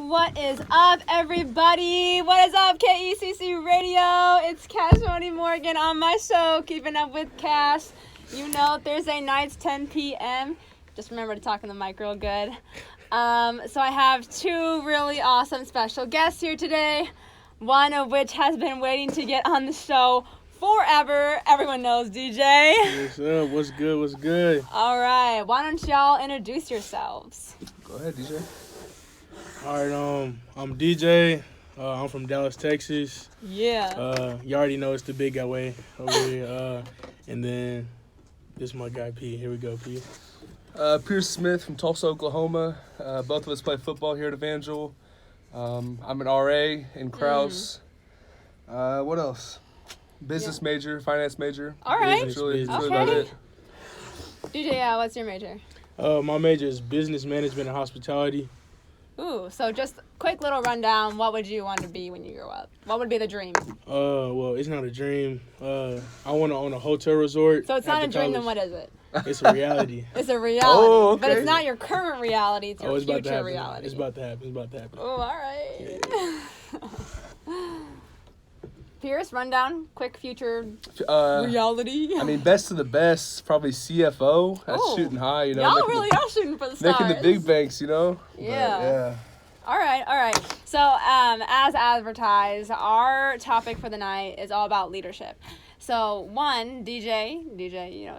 What is up, everybody? What is up, KECC Radio? It's Cash Money Morgan on my show, Keeping Up with Cash. You know, Thursday nights, 10 p.m. Just remember to talk in the mic real good. So I have two really awesome special guests here today, one of which has been waiting to get on the show forever. Everyone knows DJ. What's up? What's good? What's good? All right. Why don't y'all introduce yourselves? Go ahead, DJ. All right, I'm DJ. I'm from Dallas, Texas. Yeah. You already know it's the big guy way over here. And then this is my guy, P. Here we go, P. Pierce Smith from Tulsa, Oklahoma. Both of us play football here at Evangel. I'm an RA in Krause. What else? Business major, finance major. All right. That's really Okay. about it. DJ, what's your major? My major is business management and hospitality. Ooh, so just quick little rundown. What would you want to be when you grow up? What would be the dream? Well, it's not a dream. I want to own a hotel resort. So it's not a dream, then what is it? It's a reality. It's a reality. Oh, okay. But it's not your current reality. It's your It's about to future happen. reality. It's about to happen. It's about to happen. Oh, all right. Pierce, rundown. Quick future reality. I mean, best of the best, probably CFO. That's Ooh. shooting high, you know. Y'all making really are shooting for the stars. making the big banks, you know. Yeah. But, All right. So, as advertised, our topic for the night is all about leadership. So, DJ, you know,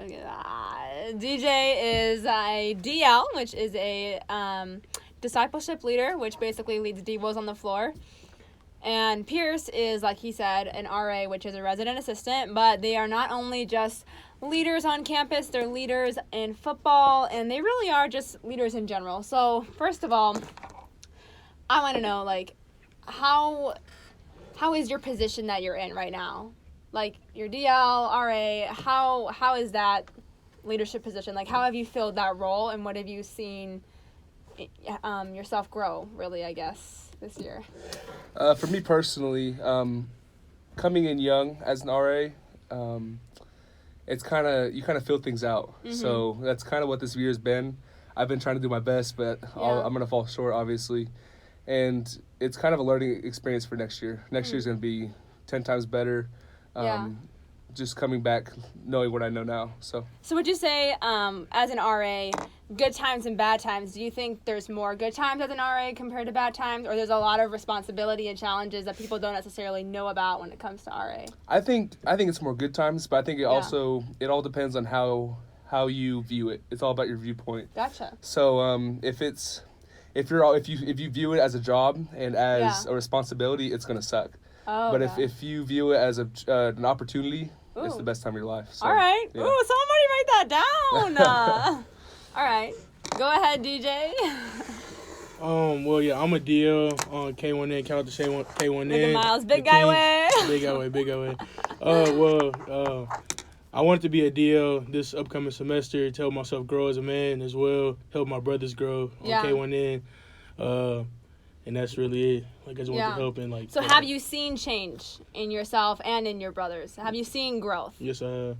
DJ is a DL, which is a discipleship leader, which basically leads Devos on the floor. And Pierce is, like he said, an RA, which is a resident assistant, but they are not only just leaders on campus, they're leaders in football, and they really are just leaders in general. So, first of all, I want to know, like, how is your position that you're in right now? Like, your DL, RA, how is that leadership position? Like, how have you filled that role, and what have you seen yourself grow, really, I guess, this year? For me personally, coming in young as an RA, it's you kind of feel things out. Mm-hmm. So that's kind of what this year's been. I've been trying to do my best, but I'm going to fall short, obviously. And it's kind of a learning experience for next year. Next year's going to be 10 times better. Just coming back, knowing what I know now. So would you say, as an RA, good times and bad times, do you think there's more good times as an RA compared to bad times, or there's a lot of responsibility and challenges that people don't necessarily know about when it comes to RA? I think it's more good times, but I think it all depends on how you view it. It's all about your viewpoint. Gotcha. So if you view it as a job and as a responsibility, it's gonna suck. Oh, but if you view it as an opportunity, it's the best time of your life. So, all right. Yeah. Ooh, somebody write that down. All right. Go ahead, DJ. Well, yeah, I'm a DL on K1N. Count the K1N. Look at Miles, big guy way. Big guy way. I wanted to be a DL this upcoming semester to help myself grow as a man as well, help my brothers grow on K1N. And that's really it. Like, I just want to help and, like... So have you seen change in yourself and in your brothers? Have you seen growth? Yes, I have.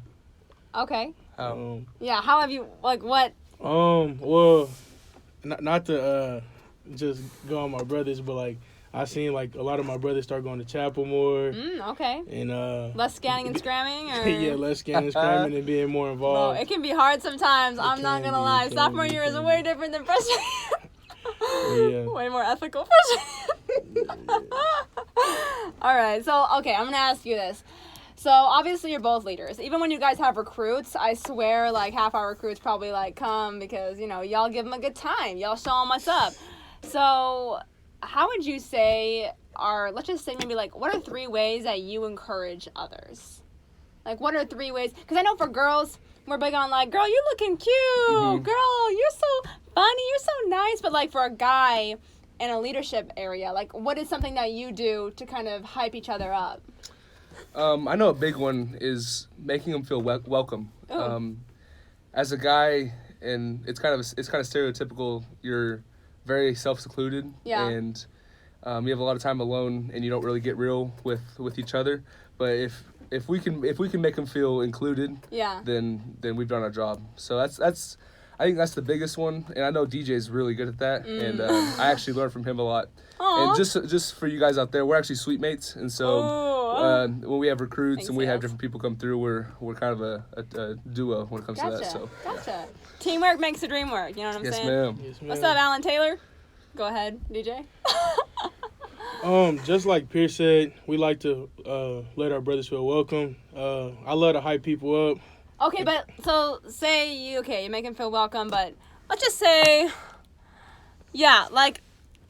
Okay. How? How have you, like, what? Well, not to just go on my brothers, but, like, I seen, like, a lot of my brothers start going to chapel more. Okay. And, less scanning and scramming, or? Yeah, less scanning and scramming and being more involved. Well, it can be hard sometimes. I'm not going to lie. Sophomore year is way different than freshman year. Yeah. Way more ethical freshman. All right. So, okay, I'm going to ask you this. So, obviously, you're both leaders. Even when you guys have recruits, I swear, like, half our recruits probably, like, come because, you know, y'all give them a good time. Y'all show them what's up. So, how would you say let's just say maybe, like, what are 3 ways that you encourage others? Like, what are 3 ways? Because I know for girls, we're big on, like, girl, you looking cute. Mm-hmm. Girl, you're so funny. You're so nice. But, like, for a guy in a leadership area, like, what is something that you do to kind of hype each other up? I know a big one is making them feel welcome. As a guy, and it's kind of stereotypical. You're very self-secluded, and you have a lot of time alone, and you don't really get real with each other. But if we can make them feel included, then we've done our job. So that's I think that's the biggest one, and I know DJ's really good at that, and I actually learned from him a lot. Aww. And just for you guys out there, we're actually suite mates, and so when we have recruits and we have different people come through, we're kind of a duo when it comes to that. So Gotcha. Teamwork makes the dream work. You know what I'm saying? Yes, ma'am. What's up, Alan Taylor? Go ahead, DJ. Just like Pierce said, we like to let our brothers feel welcome. I love to hype people up. Okay, but so say you make them feel welcome, but let's just say, like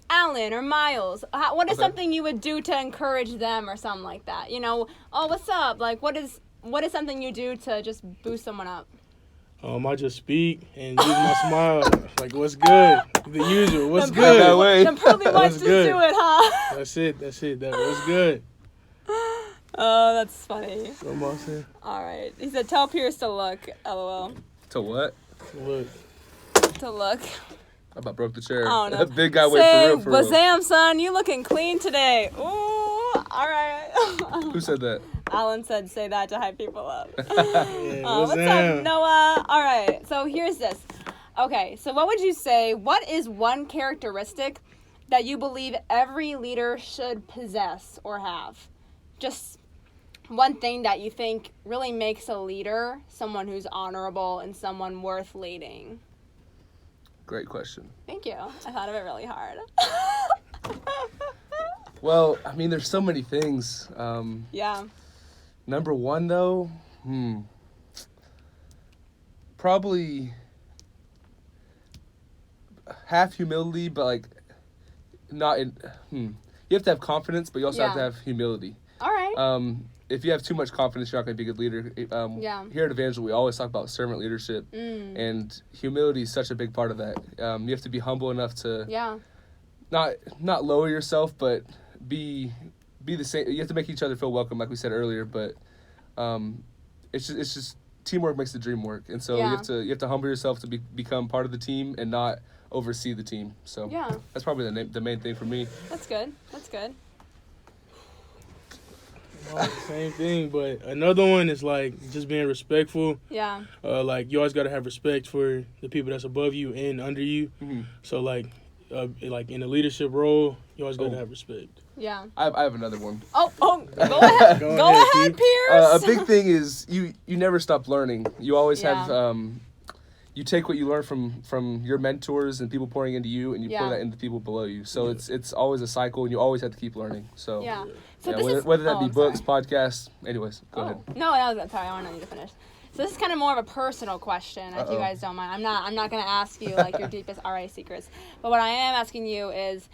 Alan or Miles. What is something you would do to encourage them or something like that? You know, oh, what's up? Like, what is something you do to just boost someone up? I just speak and use my smile. Like, what's good? The usual. What's good? That way. The pearly wants to good. do it, huh? That's it. That was good. Oh, that's funny. What am I saying? All right. He said, tell Pierce to look. LOL. To what? Look. To look. I about broke the chair. Oh, no. Big guy wait for real. Bazam, son, you looking clean today. Ooh, all right. Who said that? Alan said, say that to hype people up. Yeah, What's up, Noah? All right, so here's this. Okay, so what would you say, what is one characteristic that you believe every leader should possess or have? Just one thing that you think really makes a leader someone who's honorable and someone worth leading. Great question. Thank you. I thought of it really hard. Well, I mean, there's so many things. Yeah. Number one, though, probably half humility, but like not in. You have to have confidence, but you also have to have humility. All right. If you have too much confidence, you're not going to be a good leader. Here at Evangel, we always talk about servant leadership, and humility is such a big part of that. You have to be humble enough to not lower yourself, but be the same. You have to make each other feel welcome, like we said earlier. But it's just teamwork makes the dream work, and so you have to humble yourself to become part of the team and not oversee the team. So that's probably the main thing for me. That's good. Same thing, but another one is like just being respectful. Yeah. Like you always gotta have respect for the people that's above you and under you. Mm-hmm. So like in a leadership role, you always gotta have respect. Yeah. I have another one. Oh, go ahead. Go ahead, Pierce. A big thing is you never stop learning. You always have you take what you learn from your mentors and people pouring into you, and you pour that into people below you. So it's always a cycle, and you always have to keep learning. So So whether that be books, podcasts, anyways. Go ahead. No, I wanted you to finish. So this is kind of more of a personal question, if you guys don't mind. I'm not gonna ask you like your deepest RA secrets, but what I am asking you is,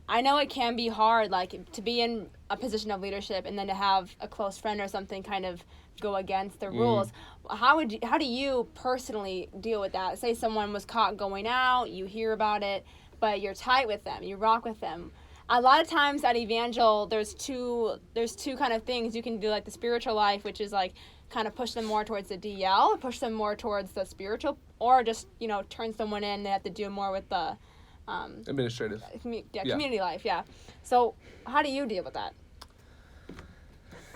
I know it can be hard, like to be in a position of leadership and then to have a close friend or something kind of go against the rules. How do you personally deal with that? Say someone was caught going out, you hear about it, but you're tight with them, you rock with them. A lot of times at Evangel, there's two kind of things you can do, like the spiritual life, which is like kind of push them more towards the DL, push them more towards the spiritual, or just turn someone in. They have to do more with the administrative. Community life. Yeah. So how do you deal with that?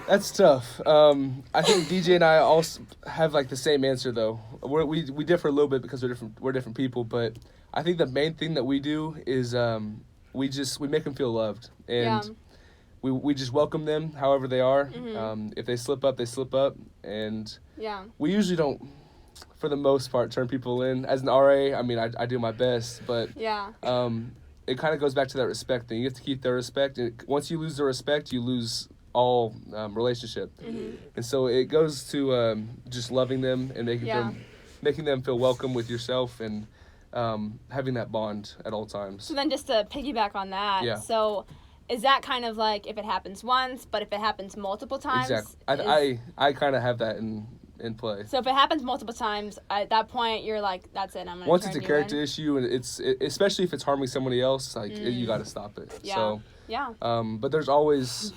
That's tough. I think DJ and I also have like the same answer though. We differ a little bit because we're different people, but I think the main thing that we do is we make them feel loved, and we just welcome them however they are. If they slip up, they slip up, and we usually don't, for the most part, turn people in. As an RA, I mean, I do my best, but it kind of goes back to that respect thing. You have to keep their respect, and once you lose their respect, you lose all relationship. And so it goes to just loving them and making them feel welcome with yourself, and having that bond at all times. So then just to piggyback on that, so is that kind of like if it happens once, but if it happens multiple times? Exactly. I kind of have that in play. So if it happens multiple times, at that point you're like, that's it, I'm going to Once it's a character issue, and especially if it's harming somebody else, like you got to stop it. Yeah. So, but there's always,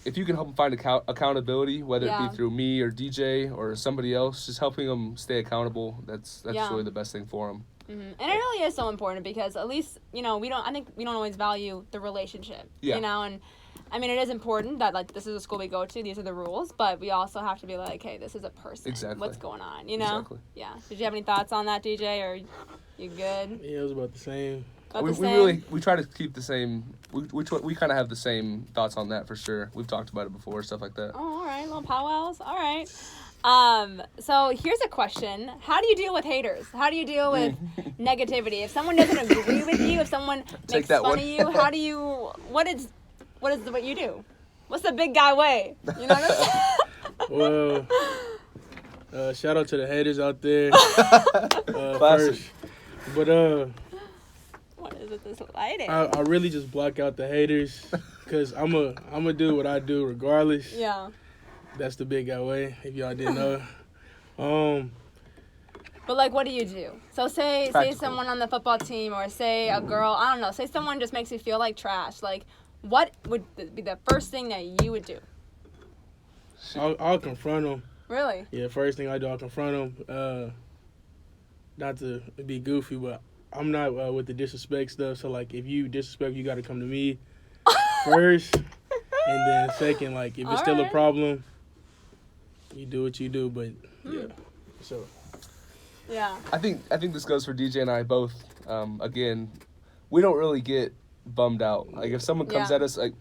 if you can help them find accountability, whether it be through me or DJ or somebody else, just helping them stay accountable, that's really the best thing for them. And it really is so important because at least, I think we don't always value the relationship, and I mean, it is important that, like, this is a school we go to, these are the rules, but we also have to be like, hey, this is a person. Exactly. What's going on, you know? Exactly. Yeah. Did you have any thoughts on that, DJ, or you good? Yeah, it was about the same. We try to keep the same. We kind of have the same thoughts on that for sure. We've talked about it before, stuff like that. Oh, all right, little powwows. All right. So here's a question: how do you deal with haters? How do you deal with negativity? If someone doesn't agree with you, if someone makes fun of you, how do you? What is what you do? What's the big guy way? You know what I'm saying? Well, shout out to the haters out there. Classic. First. But what is it? This lighting? I really just block out the haters because I'm a do what I do regardless. Yeah. That's the big guy way. If y'all didn't know. But like, what do you do? So say someone on the football team, or say a girl. I don't know. Say someone just makes you feel like trash. Like, what would be the first thing that you would do? I'll confront them. Really? Yeah. First thing I do, I'll confront them. Not to be goofy, but I'm not with the disrespect stuff. So like, if you disrespect, you got to come to me first, and then second, like, if it's still a problem, you do what you do. But yeah, so. Yeah. I think this goes for DJ and I both. Again, we don't really get bummed out. Like, if someone comes at us, like,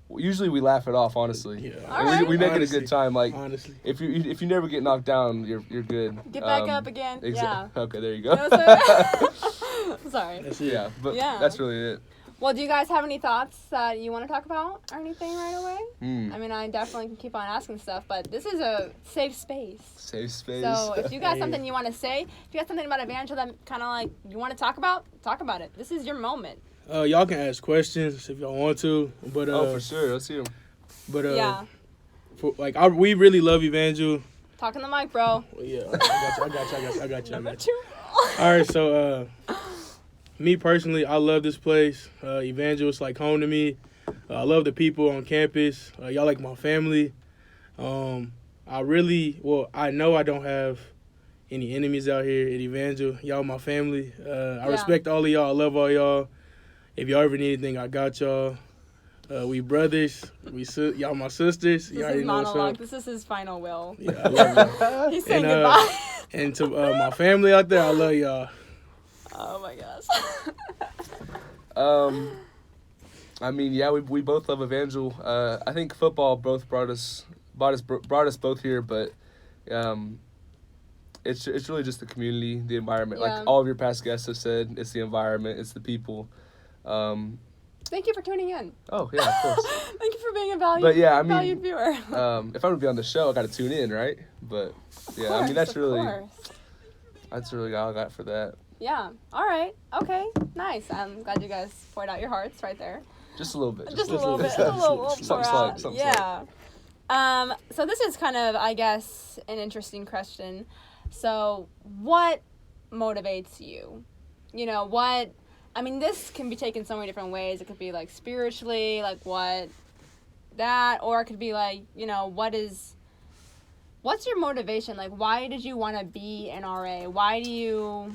usually we laugh it off, honestly. Yeah. We make it a good time. Like, honestly, if you never get knocked down, you're good. Get back up again. Yeah. Okay, there you go. Sorry. That's it. Yeah, but that's really it. Well, do you guys have any thoughts that you want to talk about or anything right away? I mean, I definitely can keep on asking stuff, but this is a safe space. Safe space. So if you got something you want to say, if you got something about Evangel that kind of like you want to talk about it. This is your moment. Y'all can ask questions if y'all want to, but for sure, let's hear them. But yeah, we really love Evangel. Talking the mic, bro. Yeah, I got you. Number 2. All right, so me personally, I love this place. Evangel is like home to me. I love the people on campus. Y'all like my family. I know I don't have any enemies out here at Evangel. Y'all my family. I respect all of y'all. I love all y'all. If y'all ever need anything, I got y'all. We brothers. Y'all my sisters. This is monologue. This is his final will. Yeah, I love He's saying goodbye. And to my family out there, I love y'all. Oh my gosh. I mean, yeah, we both love Evangel. I think football both brought us both here, but it's really just the community, the environment. Yeah. Like all of your past guests have said, it's the environment, it's the people. Thank you for tuning in. Oh yeah, of course. Thank you for being a valued viewer. If I'm gonna be on the show, I got to tune in, right? But yeah, I mean that's really all I got for that. Yeah. All right. Okay. Nice. I'm glad you guys poured out your hearts right there. Just a little bit. Just a little bit. A little pour out. Yeah. So this is kind of, I guess, an interesting question. So what motivates you? You know, what... I mean, this can be taken so many different ways. It could be, like, spiritually, like, or it could be, like, you know, what's your motivation? Like, why did you want to be an RA? Why do you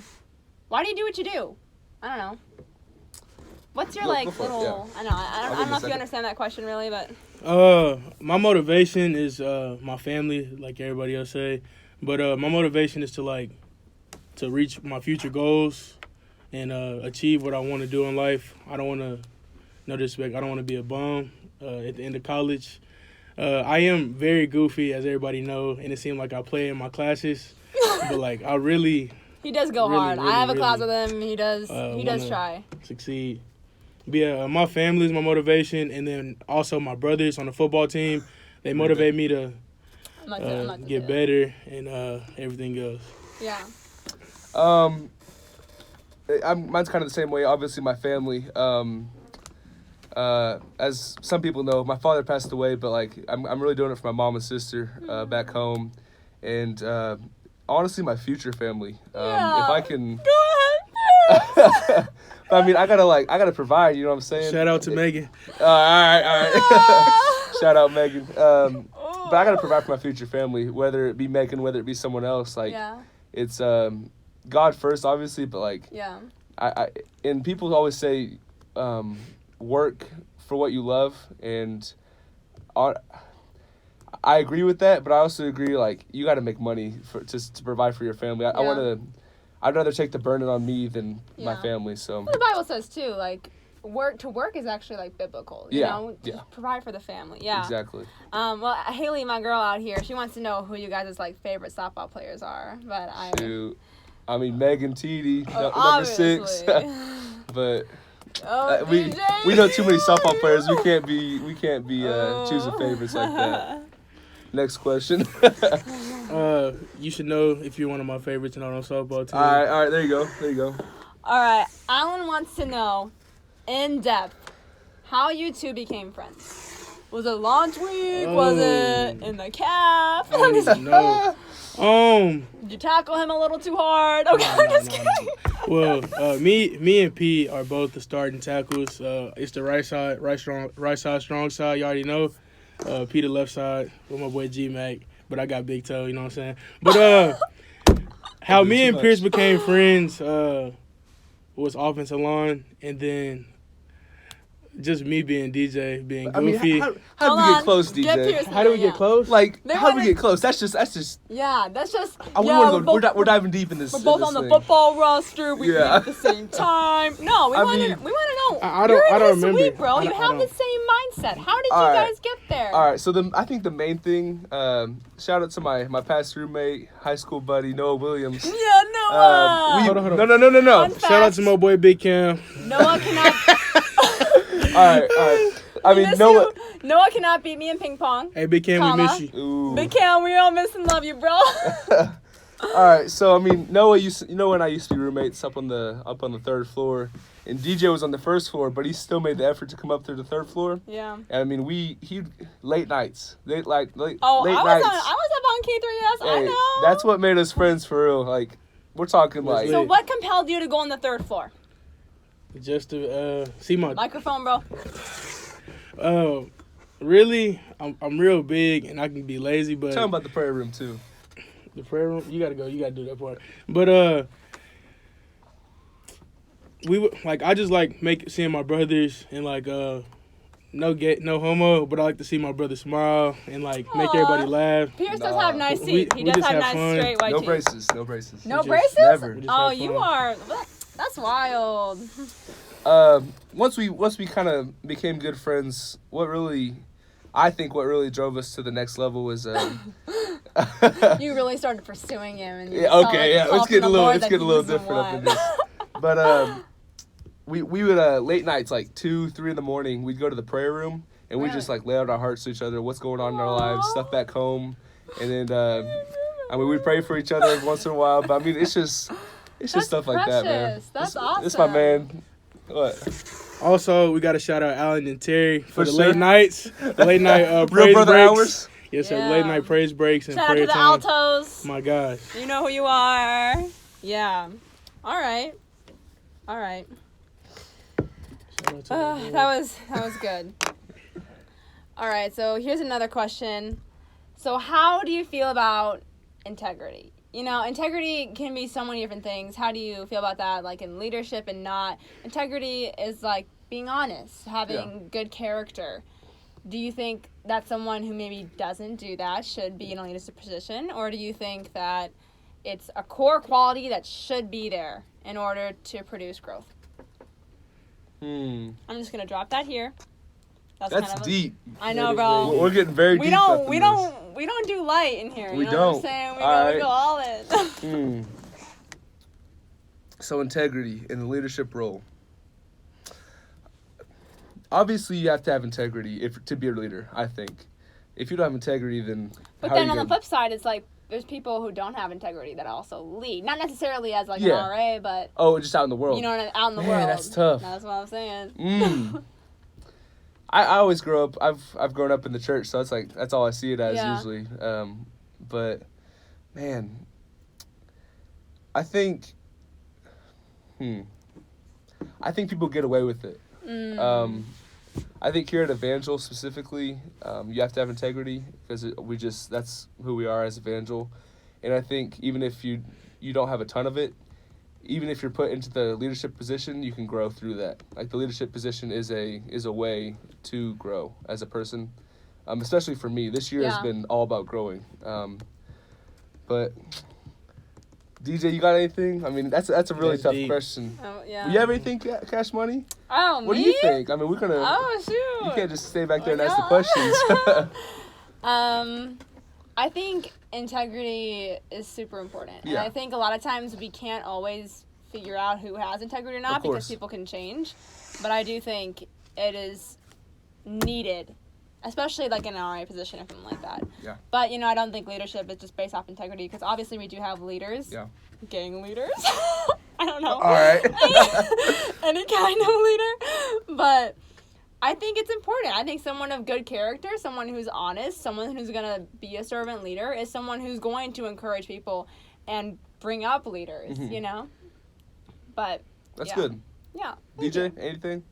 do what you do? I don't know. What's your, little... I don't know if you understand that question, really, but... My motivation is, my family, like everybody else say. But, my motivation is to reach my future goals and achieve what I want to do in life. I don't want to, no disrespect, I don't want to be a bum at the end of college. I am very goofy, as everybody know, and it seems like I play in my classes. But, like, I really... He does go hard. I have a class with him. He does try. Succeed. But yeah, my family is my motivation, and then also my brothers on the football team. They motivate me to get better and everything else. Yeah. Mine's kind of the same way. Obviously, my family. As some people know, my father passed away, but like I'm really doing it for my mom and sister back home, and honestly, my future family. If I can. Go ahead. But I mean, I gotta provide. You know what I'm saying? Shout out to Megan. All right. Shout out Megan. But I gotta provide for my future family, whether it be Megan, whether it be someone else. Like, it's God first, obviously, but like, I and people always say, work for what you love, and I agree with that, but I also agree like you got to make money to provide for your family. I'd rather take the burden on me than my family. So well, the Bible says too, like work is actually like biblical. You know, just provide for the family. Yeah, exactly. Well, Haley, my girl out here, she wants to know who you guys' like favorite softball players are. But I mean Megan Teedy, number 6, but. We know too many softball players. We can't be choosing favorites like that. Next question. You should know if you're one of my favorites and on softball team. All right. There you go. All right. Alan wants to know, in depth, how you two became friends. Was it launch week? Was it in the calf? I don't even know. Did you tackle him a little too hard? Okay, I'm just kidding. Well, me and P are both the starting tackles. It's the right side, strong side. You already know. P the left side with my boy G Mac, but I got big toe. You know what I'm saying? But how me and Pierce became friends was offensive line, and then just me being DJ, being goofy. How did we get close, DJ? How did we get close? Like, how did we get close? That's just. Yeah, that's just. We're diving deep in this. We're both on the football roster. We meet at the same time. No, we want to know. I don't remember, sweet, bro. You have the same mindset. How did you guys get there? All right, so I think the main thing. Shout out to my past roommate, high school buddy Noah Williams. Yeah, Noah. Hold on. No. Shout out to my boy Big Cam. Noah cannot. All right. I mean, Noah cannot beat me in ping pong. Hey, Big Cam, we miss you. Ooh. Big Cam, we all miss and love you, bro. All right, so I mean, Noah Noah and I used to be roommates up on the 3rd floor, and DJ was on the 1st floor, but he still made the effort to come up to the 3rd floor. Yeah. And I mean, he late nights, late nights. I was up on K3S. Hey, I know. that's what made us friends for real. Like, we're talking like. So what compelled you to go on the 3rd floor? Just to see my microphone, bro. Really, I'm real big and I can be lazy, but tell them about the prayer room too. The prayer room, you gotta do that part. But we would I just like seeing my brothers and like no homo, but I like to see my brother smile and like make everybody laugh. Pierce does have nice teeth. He does have nice fun. straight white teeth. No braces. No braces? Never. Oh, you are. That's wild. Once we kind of became good friends, what really drove us to the next level was you really started pursuing him, and let's get a little different up in this. But we would late nights like 2-3 in the morning, we'd go to the prayer room and we just like lay out our hearts to each other, what's going on in our lives, stuff back home, and then we'd pray for each other every once in a while. But I mean, it's just stuff like that, man. That's awesome. It's my man. What? Also, we got to shout out Alan and Terry for the late nights, praise Real breaks. brother hours. Yes, sir. Late night praise breaks and shout prayer out to the time. altos. My gosh. You know who you are. Yeah. All right. That was good. All right. So here's another question. So how do you feel about integrity? You know, integrity can be so many different things. How do you feel about that, like in leadership and not? Integrity is like being honest, having good character. Do you think that someone who maybe doesn't do that should be in a leadership position? Or do you think that it's a core quality that should be there in order to produce growth? I'm just going to drop that here. That's kind of deep. I know, bro. We're getting very deep. We don't do light in here. You know what I'm saying? We go all in. So integrity in the leadership role. Obviously, you have to have integrity to be a leader. I think. If you don't have integrity, then. But then on the flip side, it's like there's people who don't have integrity that also lead. Not necessarily as like an RA, but. Oh, just out in the world. You know, out in the world. That's tough. That's what I'm saying. I always grow up. I've grown up in the church, so that's all I see it as usually. But man, I think people get away with it. I think here at Evangel specifically, you have to have integrity because that's who we are as Evangel, and I think even if you don't have a ton of it, even if you're put into the leadership position, you can grow through that. Like the leadership position is a way to grow as a person. Especially for me, this year has been all about growing. But DJ, you got anything? I mean, that's a really tough question. Oh, yeah. You have anything, Cash Money? Oh, What do you think? I mean, we're gonna. Oh, shoot. You can't just stay back there and ask the questions. I think integrity is super important. And I think a lot of times we can't always figure out who has integrity or not because people can change. But I do think it is needed, especially like in an RA position or something like that. Yeah. But, I don't think leadership is just based off integrity because obviously we do have leaders. Yeah. Gang leaders. I don't know. All right. Any kind of leader. But I think it's important. I think someone of good character, someone who's honest, someone who's going to be a servant leader is someone who's going to encourage people and bring up leaders, But that's good. Yeah. DJ, anything?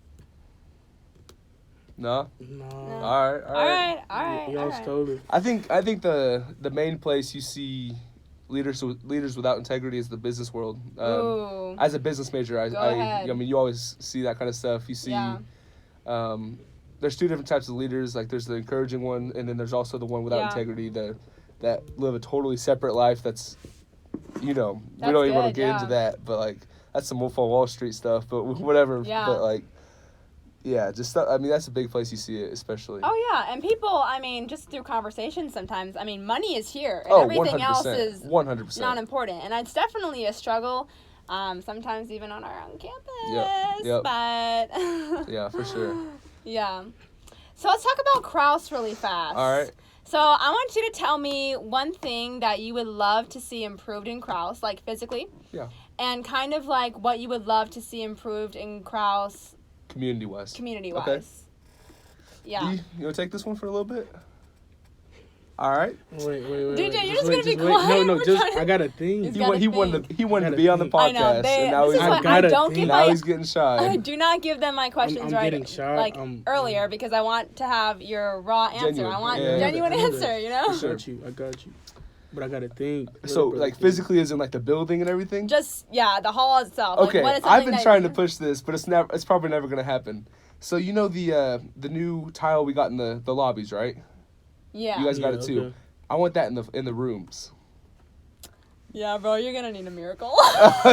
No? No. All right. Y'all stole it. I think the main place you see leaders without integrity is the business world. Ooh. As a business major, Go ahead. I mean, you always see that kind of stuff. You see, there's two different types of leaders. Like there's the encouraging one, and then there's also the one without integrity that live a totally separate life. That's we don't even want to get into that, but like that's some Wolf on Wall Street stuff. But whatever. Yeah. But like. Yeah, I mean, that's a big place you see it, especially. Oh, yeah, and people, I mean, just through conversations sometimes, I mean, money is here, and everything 100%, else is 100%. not important, and it's definitely a struggle, sometimes even on our own campus, Yep. but... Yeah, for sure. Yeah. So let's talk about Kraus really fast. All right. So I want you to tell me one thing that you would love to see improved in Kraus, like physically. Yeah. And kind of like what you would love to see improved in Kraus... Community-wise. Okay. Yeah. You want to take this one for a little bit? All right. Wait. DJ, you're just going to be quiet. No, I got a thing. He wanted to be on the podcast. I and know. This is what I don't give now he's getting shy. I do not give them my questions I'm right getting shy. earlier because I want to have your raw answer. Genuine. I want Yeah. genuine answer, I got you. But I got a thing. So, like, physically as in, like, the building and everything? Just, the hall itself. Okay, like, I've been trying to push this, but it's probably never going to happen. So, you know the new tile we got in the lobbies, right? Yeah. You guys got it too. Okay. I want that in the rooms. Yeah, bro, you're going to need a miracle.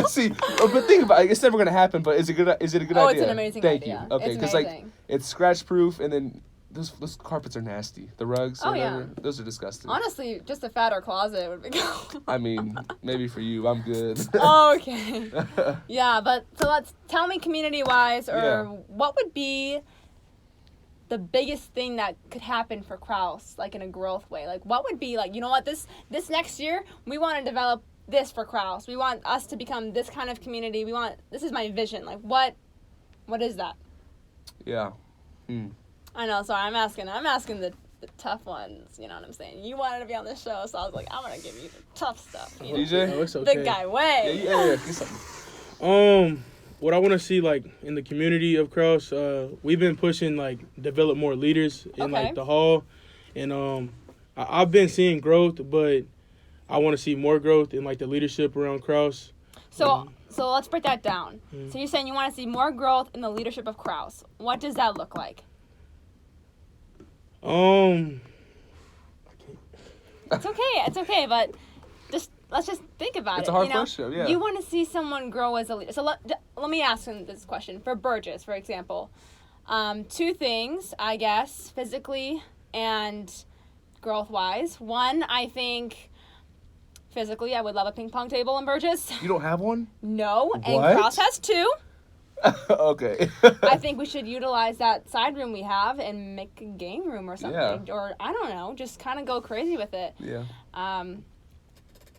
See, but think about it. It's never going to happen, but is it a good idea? Oh, it's an amazing Thank idea. you. Okay, because, like, it's scratch-proof, and then those carpets are nasty. The rugs, those are disgusting. Honestly, just a fatter closet would be good. I mean, maybe for you, I'm good. Okay. Yeah, but so tell me community-wise, or what would be the biggest thing that could happen for Kraus, like in a growth way? Like, what would be like, you know what, this next year, we want to develop this for Kraus. We want us to become this kind of community. This is my vision. Like, what is that? Yeah. I know, sorry, I'm asking the tough ones, you know what I'm saying? You wanted to be on this show, so I was like, I'm going to give you the tough stuff. DJ? No, it's okay. Big guy way. Yeah. What I want to see, like, in the community of Kraus, we've been pushing, like, develop more leaders in, like, the hall. And I've been seeing growth, but I want to see more growth in, like, the leadership around Kraus. So let's break that down. So you're saying you want to see more growth in the leadership of Kraus. What does that look like? It's okay, but let's just think about it. It's a hard question, yeah. You want to see someone grow as a leader. So let me ask him this question. For Burgess, for example, two things, I guess, physically and growth-wise. One, I think, physically, I would love a ping pong table in Burgess. You don't have one? No, and What? Kraus has two. Okay. I think we should utilize that side room we have and make a game room or something. Yeah. Or, I don't know, just kind of go crazy with it. Yeah.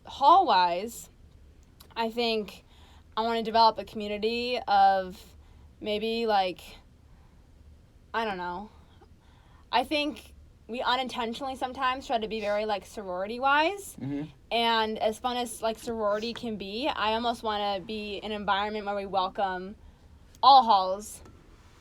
Hall-wise, I think I want to develop a community of maybe, like, I don't know. I think we unintentionally sometimes try to be very, like, sorority-wise. Mm-hmm. And as fun as, like, sorority can be, I almost want to be an environment where we welcome all halls,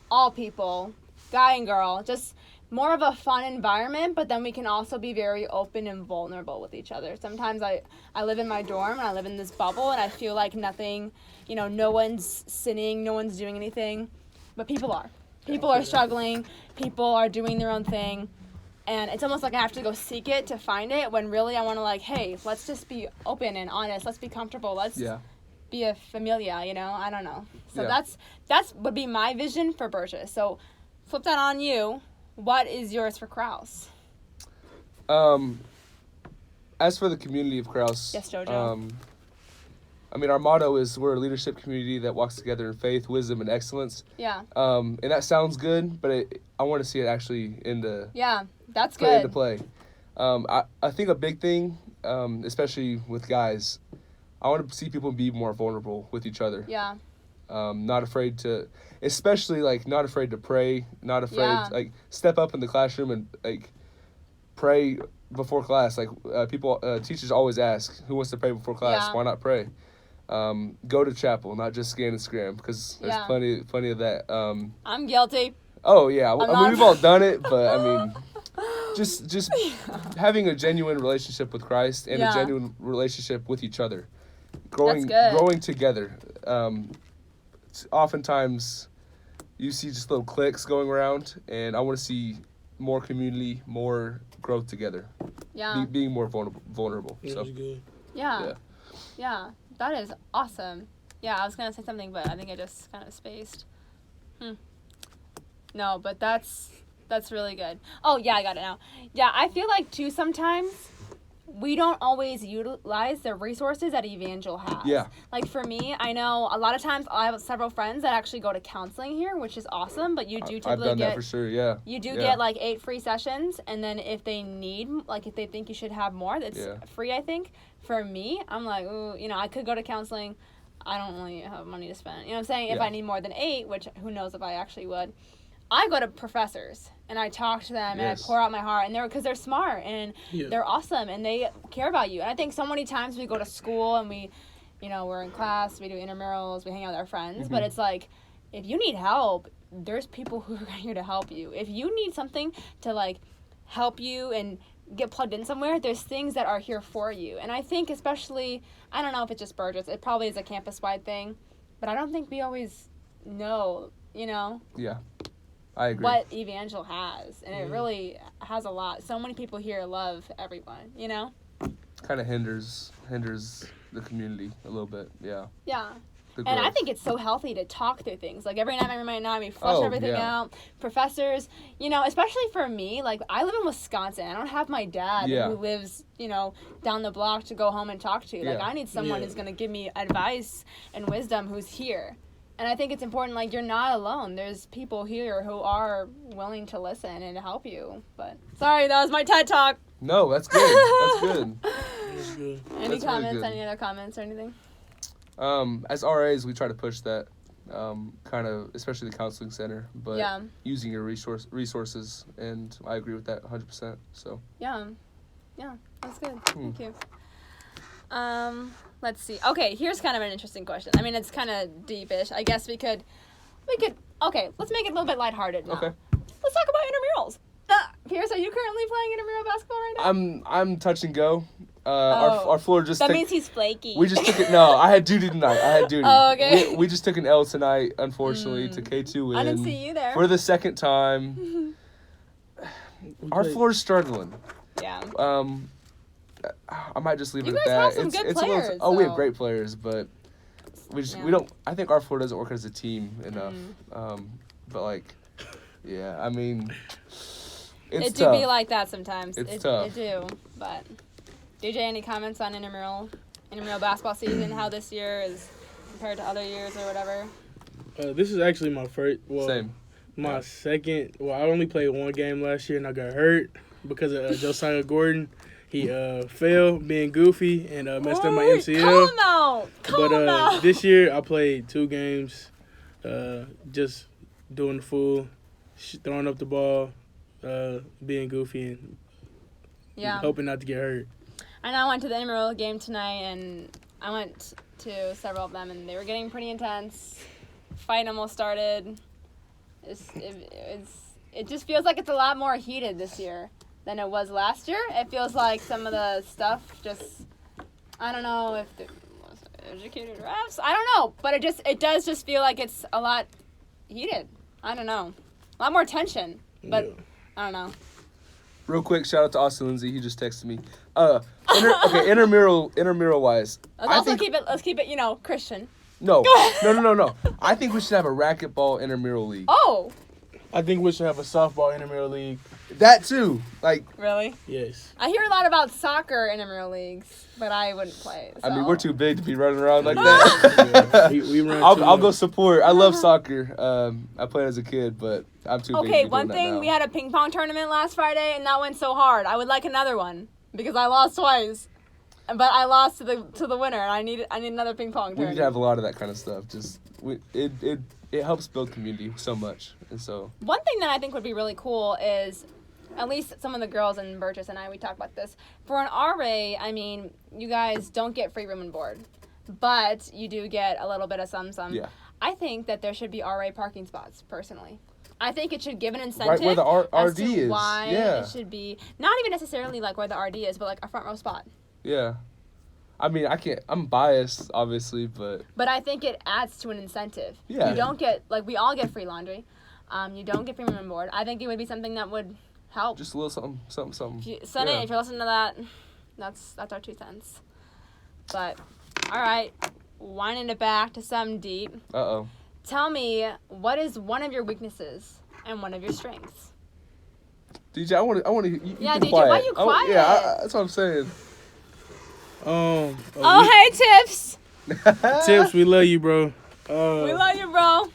all people, guy and girl, just more of a fun environment, but then we can also be very open and vulnerable with each other. Sometimes I live in my dorm and I live in this bubble and I feel like nothing, no one's sinning, no one's doing anything, but people are. People are struggling, people are doing their own thing, and it's almost like I have to go seek it to find it, when really I want to like, hey, let's just be open and honest, let's be comfortable, let's be a familia, I don't know. So that's would be my vision for Burgess. So flip that on you. What is yours for Krause? As for the community of Krause, yes, Jojo. Our motto is we're a leadership community that walks together in faith, wisdom, and excellence. Yeah. And that sounds good, but I want to see it actually that's put good. into play. I think a big thing, especially with guys, I want to see people be more vulnerable with each other. Yeah. Not afraid to, especially not afraid to pray, not afraid to, step up in the classroom and pray before class. Teachers always ask, who wants to pray before class? Yeah. Why not pray? Go to chapel, not just scan and scram, because there's plenty of that. I'm guilty. Oh yeah, we've all done it, but just having a genuine relationship with Christ and a genuine relationship with each other, growing together. Oftentimes, you see just little cliques going around, and I want to see more community, more growth together. Yeah. Being more vulnerable. Yeah, so. good. Yeah, that is awesome. Yeah, I was gonna say something, but I think I just kind of spaced. No, but that's really good. Oh yeah, I got it now. Yeah, I feel like too sometimes we don't always utilize the resources that Evangel has. Yeah. Like for me, I know a lot of times I have several friends that actually go to counseling here, which is awesome, but you do typically I've done that for sure, yeah. You do get 8 free sessions, and then if they need, if they think you should have more, it's free, I think. For me, I'm like, ooh, I could go to counseling. I don't really have money to spend. You know what I'm saying? If I need more than 8, which who knows if I actually would. I go to professors and I talk to them and I pour out my heart, and because they're smart and they're awesome and they care about you. And I think so many times we go to school and we, we're in class, we do intramurals, we hang out with our friends, but it's like, if you need help, there's people who are here to help you. If you need something to help you and get plugged in somewhere, there's things that are here for you. And I think especially, I don't know if it's just Burgess, it probably is a campus-wide thing, but I don't think we always know, Yeah. I agree. What Evangel has, and it really has a lot. So many people here love everyone, Kind of hinders the community a little bit, yeah. Yeah. And I think it's so healthy to talk through things. Every night, we flush everything out. Professors, especially for me, I live in Wisconsin. I don't have my dad who lives, down the block to go home and talk to. I need someone who's going to give me advice and wisdom who's here. And I think it's important, you're not alone. There's people here who are willing to listen and to help you. But, sorry, that was my TED Talk. No, that's good. That's good. That's good. Any comments? Any other comments or anything? As RAs, we try to push that, kind of, especially the counseling center, but using your resources, and I agree with that 100%. So. Yeah, that's good. Thank you. Let's see. Okay, here's kind of an interesting question. I mean, it's kind of deepish. I guess we could. Okay, let's make it a little bit lighthearted now. Okay. Let's talk about intramurals. Pierce, are you currently playing intramural basketball right now? I'm touch and go. Our floor just. That means he's flaky. We just took it. No, I had duty tonight. Oh, okay. We just took an L tonight, unfortunately, to K2 win. I didn't see you there. For the second time. Our floor's struggling. Yeah. I might just leave it at that. You guys have some good players. We have great players, but we don't. I think our floor doesn't work as a team enough. But I mean, it's tough. It do be like that sometimes. It's tough. It do. But DJ, any comments on intramural basketball season? How this year is compared to other years or whatever? This is actually my first. Well, Same. My second. Well, I only played one game last year and I got hurt because of Josiah Gordon. He fell being goofy and messed up my MCL. Call him out. But this year I played 2 games, just doing the fool, throwing up the ball, being goofy, and hoping not to get hurt. I know I went to the intramural game tonight, and I went to several of them, and they were getting pretty intense. Fight almost started. It it just feels like it's a lot more heated this year than it was last year. It feels like some of the stuff just, I don't know if there was educated refs. I don't know, but it does just feel like it's a lot heated. I don't know. A lot more tension, but Yeah. I don't know. Real quick, shout out to Austin Lindsay. He just texted me. Intramural wise. Let's keep it, Christian. No. I think we should have a racquetball intramural league. Oh, I think we should have a softball intramural league. That too. Like, really? Yes. I hear a lot about soccer intramural leagues, but I wouldn't play. I mean, so. we're too big to be running around like that. Yeah, we run I'll too go much. support. I love soccer. I played as a kid, but I'm too big to Okay, be one doing thing, that we now. had a ping pong tournament last Friday, and that went so hard. I would like another one because I lost twice, but I lost to the winner, and I need another ping pong We tournament. need to have a lot of that kind of stuff. Just it helps build community so much, and so One thing that I think would be really cool is, at least some of the girls in Burgess and we talk about this. For an RA, I mean, you guys don't get free room and board, but you do get a little bit of some. yeah. I think that there should be RA parking spots, personally. I think it should give an Right incentive where the as RD to is. why Yeah. it should be, not even necessarily like where the RD is, but like a front row spot. Yeah. I mean, I'm biased, obviously, but But I think it adds to an incentive. Yeah. You don't get, like, we all get free laundry. You don't get free room and board. I think it would be something that would help. just a little something. Sonny, Yeah. if you're listening to that, that's our 2 cents. But, all right, winding it back to some deep. Uh-oh. Tell me, what is one of your weaknesses and one of your strengths? DJ, I want to. You Yeah, been DJ, quiet. why you quiet? That's what I'm saying. Oh, hey, Tips. Tips, we love you, bro. We love you, bro.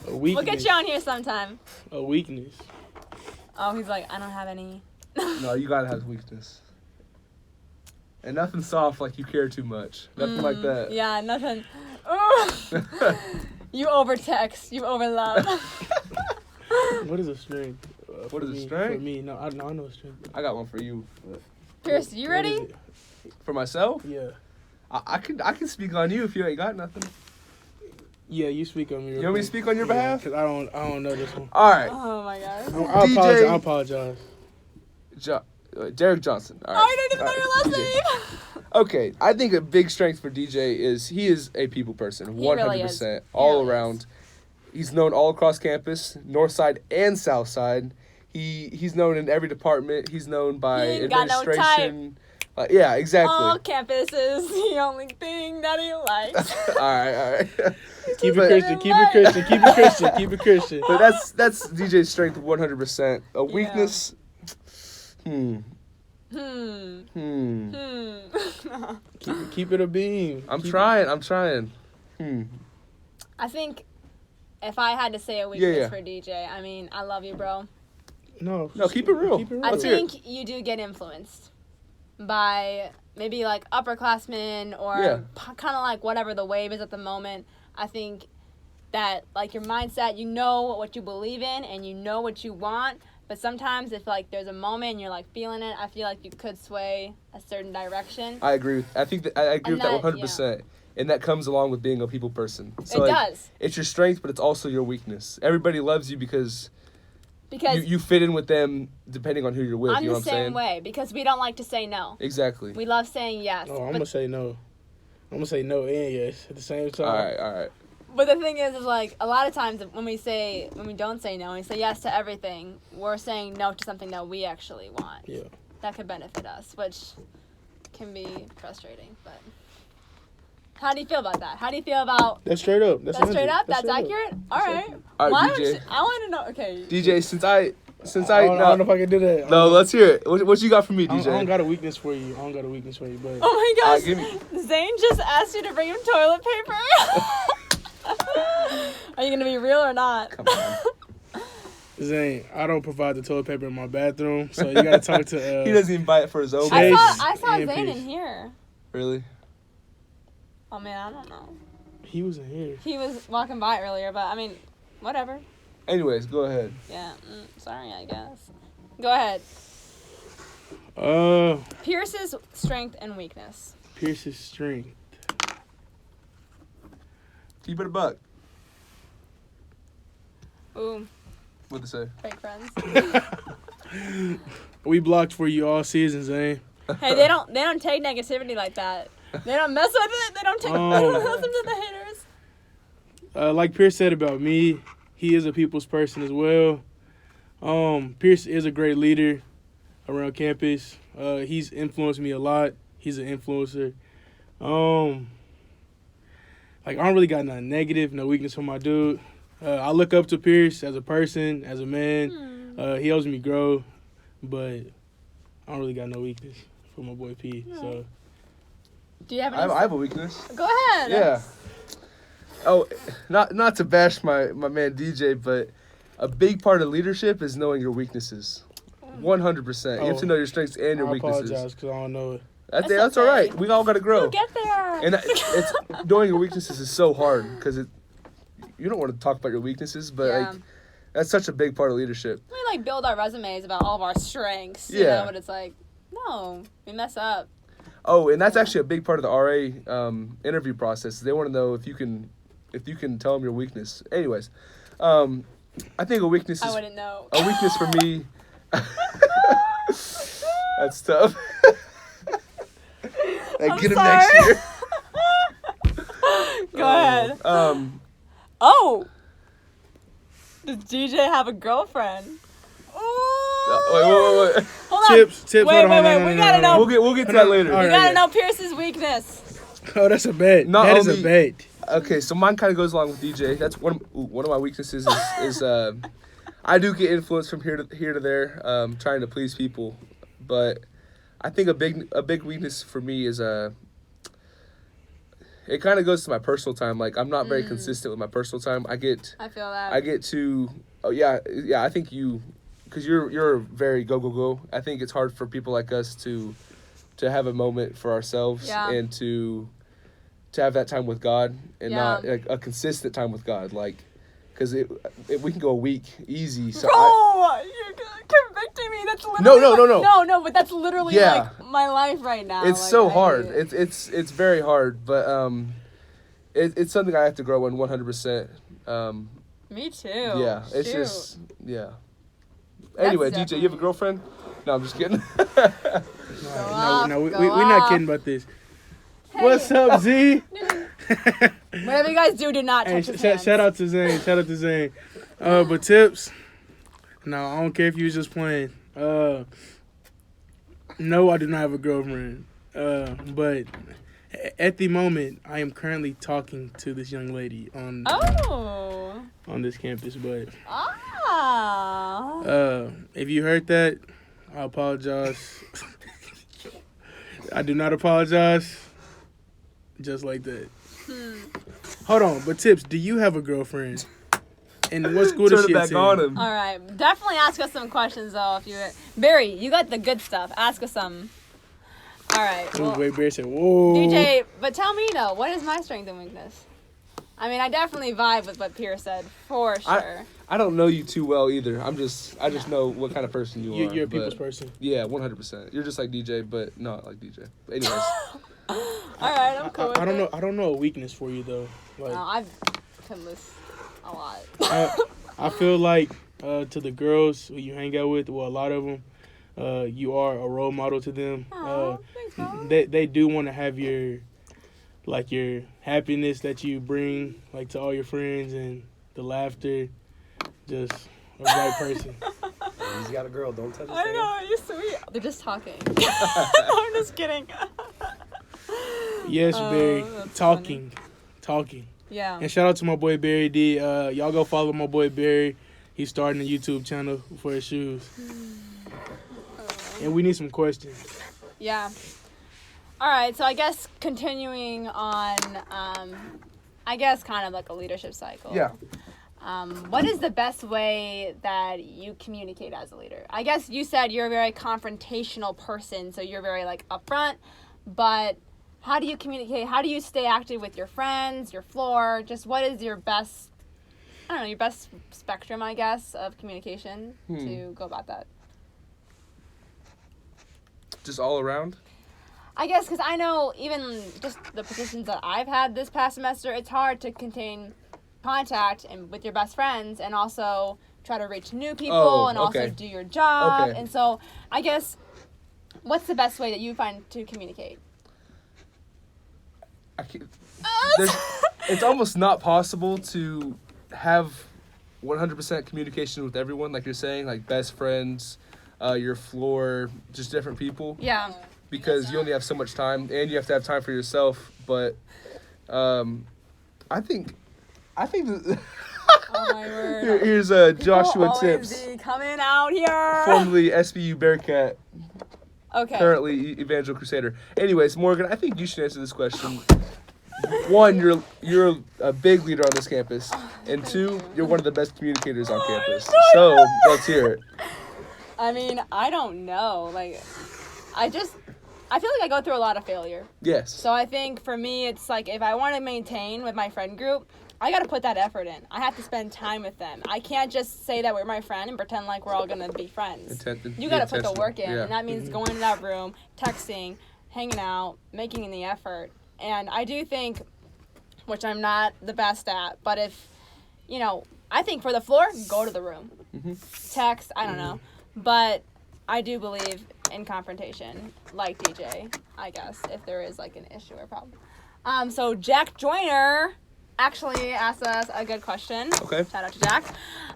A weakness. We'll get you on here sometime. A weakness. Oh, he's like, I don't have any. No, you gotta have weakness. And nothing soft like you care too much. Nothing like that. Yeah, nothing. Ooh. You over text. You over love. What is a strength? What For is a me- strength? For me, no, I know a strength. I got one for you. Pierce, you What is ready? it? For myself, Yeah. I can speak on you if you ain't got nothing. Yeah, you speak on me. You want me to speak on your behalf? Because I don't know this one. All right, Oh my gosh. I apologize. Derek Johnson. All right. I didn't even know your All last right, name. Okay, I think a big strength for DJ is he is a people person, He really is. 100%, all really around. is. He's known all across campus, north side and south side. He's known in every department. He's known by He ain't got no administration. Yeah, exactly. All campus is the only thing that he likes. all right. Keep it But- Christian. Keep it Christian. Keep it Christian. Keep it Christian. But that's DJ's strength 100%. A weakness. Hmm. Keep it a beam. I'm trying. I think if I had to say a weakness Yeah. for DJ, I mean, I love you, bro. No, keep it real. Keep it real. I Let's hear it. think you do get influenced by maybe like upperclassmen or Yeah. kind of like whatever the wave is at the moment. I think that like your mindset, you know what you believe in and you know what you want. But sometimes if like there's a moment and you're like feeling it, I feel like you could sway a certain direction. I agree. I think that I agree And with that that, 100%. And that comes along with being a people person. It So like, does. it's your strength, but it's also your weakness. Everybody loves you because Because you fit in with them depending on who you're with. I'm You know the what I'm saying? same way because we don't like to say no. Exactly. We love saying yes. Oh, I'm but gonna say no. I'm gonna say no and yes at the same time. All right. But the thing is like a lot of times when we don't say no, we say yes to everything, we're saying no to something that we actually want. Yeah. That could benefit us, which can be frustrating. But how do you feel about that? How do you feel about That's straight up. That's that straight 100. up? That's straight up. accurate? All right. All right, Why don't DJ. you, I want to know. Okay. DJ, since I I don't know if I can do that. No, let's hear it. What you got for me, I don't DJ? got a weakness for you. but. Oh my All gosh. right, give me- Zane just asked you to bring him toilet paper. Are you going to be real or not? Come on. Zane, I don't provide the toilet paper in my bathroom, so you gotta talk to. He doesn't even buy it for his own. Chase. I saw and Zane Peace. in here. Really? Oh man, I don't know. He was in here. He was walking by earlier, but I mean, whatever. Anyways, go ahead. Yeah, sorry, I guess. Go ahead. Pierce's strength and weakness. Pierce's strength. Keep it a buck. Ooh. What'd they say? Fake friends. We blocked for you all season, Zane. Hey, they don't take negativity like that. They don't mess with it. They don't take. They don't listen to the haters. Like Pierce said about me, he is a people's person as well. Pierce is a great leader around campus. He's influenced me a lot. He's an influencer. Like, I don't really got nothing negative, no weakness for my dude. I look up to Pierce as a person, as a man. He helps me grow, but I don't really got no weakness for my boy P. No. So Do you have any? I have a weakness. Go ahead. Yeah. Oh, not to bash my man DJ, but a big part of leadership is knowing your weaknesses. 100%. You have to know your strengths and your I weaknesses. apologize because I don't know it. That's all right. We all got to grow. You'll get there. And it's knowing your weaknesses is so hard because you don't want to talk about your weaknesses, but like that's such a big part of leadership. We like build our resumes about all of our strengths. You know, but it's like, no, we mess up. Oh, and that's actually a big part of the RA interview process. They want to know if you can tell them your weakness. Anyways, I think a weakness is I wouldn't know. a weakness for me. That's tough. I'm Get him sorry. next year. Go ahead. Oh, does DJ have a girlfriend? Ooh. Wait. Hold on. Tips. Wait. Hold on, We gotta know. We'll get to that later. All We right, gotta yeah. know Pierce's weakness. Oh, that's a bet. Not That is only- a bet. Okay, so mine kind of goes along with DJ. That's one of my weaknesses is I do get influenced from here to there, trying to please people, but I think a big weakness for me is it kind of goes to my personal time. Like, I'm not very consistent with my personal time. I feel that. I get to I think you, because you're very go. I think it's hard for people like us to have a moment for ourselves and to have that time with God and not like a consistent time with God, like, because we can go a week easy. So you're convicting me. That's literally No, but that's literally like my life right now. It's like, so hard. It's very hard, but it's something I have to grow in 100%. Me too. Yeah, it's Shoot. just Anyway, That's DJ, you have a girlfriend? No, I'm just kidding. No, we're not kidding about this. Hey. What's up, Z? Whatever you guys do not touch his hands. Shout out to Zane. But Tips, no, I don't care if you was just playing. No, I do not have a girlfriend. But at the moment, I am currently talking to this young lady on this campus. But if you heard that, I apologize. I do not apologize. Just like that. Hold on, but Tips, do you have a girlfriend? And what school does she attend? on him. All right, definitely ask us some questions though. If you, Barry, you got the good stuff. Ask us some. All right. Well, Wait, Barry said, "Whoa." DJ, but tell me though, what is my strength and weakness? I mean, I definitely vibe with what Pierce said for sure. I don't know you too well either. I just know what kind of person you are. You're a people's person. Yeah, 100%. You're just like DJ, but not like DJ. But anyways. All right, I'm cool with it. I don't know a weakness for you though. Like, No, I've been list a lot. I feel like to the girls who you hang out with, well, a lot of them, you are a role model to them. Thanks, Mom. They do want to have your happiness that you bring, like, to all your friends, and the laughter. Just a right person. He's got a girl. Don't touch his I hand. know, you're sweet. They're just talking. I'm just kidding. Yes, Barry. that's Talking. Yeah. And shout out to my boy Barry D. Y'all go follow my boy Barry. He's starting a YouTube channel for his shoes. And we need some questions. Yeah. All right, so I guess continuing on, I guess kind of like a leadership cycle. Yeah. What is the best way that you communicate as a leader? I guess you said you're a very confrontational person, so you're very like upfront, but how do you communicate? How do you stay active with your friends, your floor? Just what is your best, I don't know, your best spectrum, I guess, of communication to go about that? Just all around? I guess because I know even just the positions that I've had this past semester, it's hard to contain contact and with your best friends and also try to reach new people and okay. also do your job. Okay. And so I guess, what's the best way that you find to communicate? It's almost not possible to have 100% communication with everyone, like you're saying, like best friends, your floor, just different people. Yeah. Because you only have so much time, and you have to have time for yourself. But I think that Oh my word. here's Joshua People Tips, always be coming out here. formerly SBU Bearcat, Okay. currently Evangel Crusader. Anyways, Morgan, I think you should answer this question. One, you're a big leader on this campus, and two, you're one of the best communicators on campus. So let's hear it. I mean, I don't know. Like, I feel like I go through a lot of failure. Yes. So I think for me, it's like if I want to maintain with my friend group, I got to put that effort in. I have to spend time with them. I can't just say that we're my friend and pretend like we're all going to be friends. You got to put the work in. Yeah. And that means going to that room, texting, hanging out, making the effort. And I do think, which I'm not the best at, but if, I think for the floor, go to the room. Text, I don't know. But I do believe in confrontation, like DJ, I guess, if there is like an issue or problem. So Jack Joyner actually asked us a good question. Okay. Shout out to Jack.